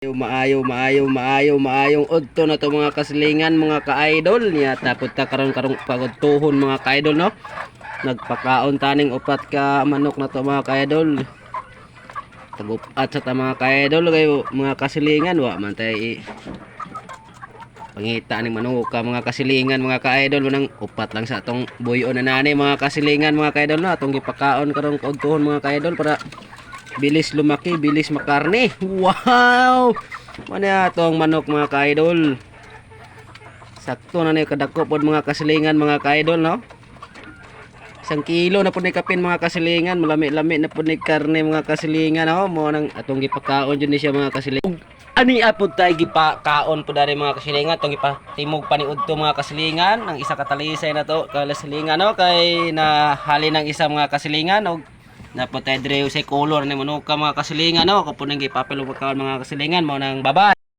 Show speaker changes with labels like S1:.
S1: Maayong udto na to mga kasilingan mga ka-idol niya tapos ta karong pagudtuhon mga ka-idol no. Nagpakaon taning upat ka manok na to mga ka-idol. Tagupat sa ta mga ka-idol kayo mga kasilingan wa man tay pangita ning manok ka mga kasilingan mga ka-idol nang upat lang sa atong buyo na nani mga kasilingan mga ka-idol no atong gipakaon karong udtuhon mga ka-idol para bilis lumaki, bilis makarne. Wow! Mana atong manok mga ka-idol. Sakto na ni kadako pod mga kasilingan mga ka-idol no. 1 kilo na pod ni kapin mga kasilingan, malami-lami na pod ni karne mga kasilingan no. Mo nang atong gipakaon jud ni siya mga kasilingan. Ani apod tay gipakaon pod dari mga kasilingan atong gipatimog paniud to mga kasilingan ang isa ka talisay na to kasilingan no kay nahali ng isa mga kasilingan og napotay dire sa color ni manok ka mga kasilingan no kapon nang gipapelo pagkaon mga kasilingan mo nang babay.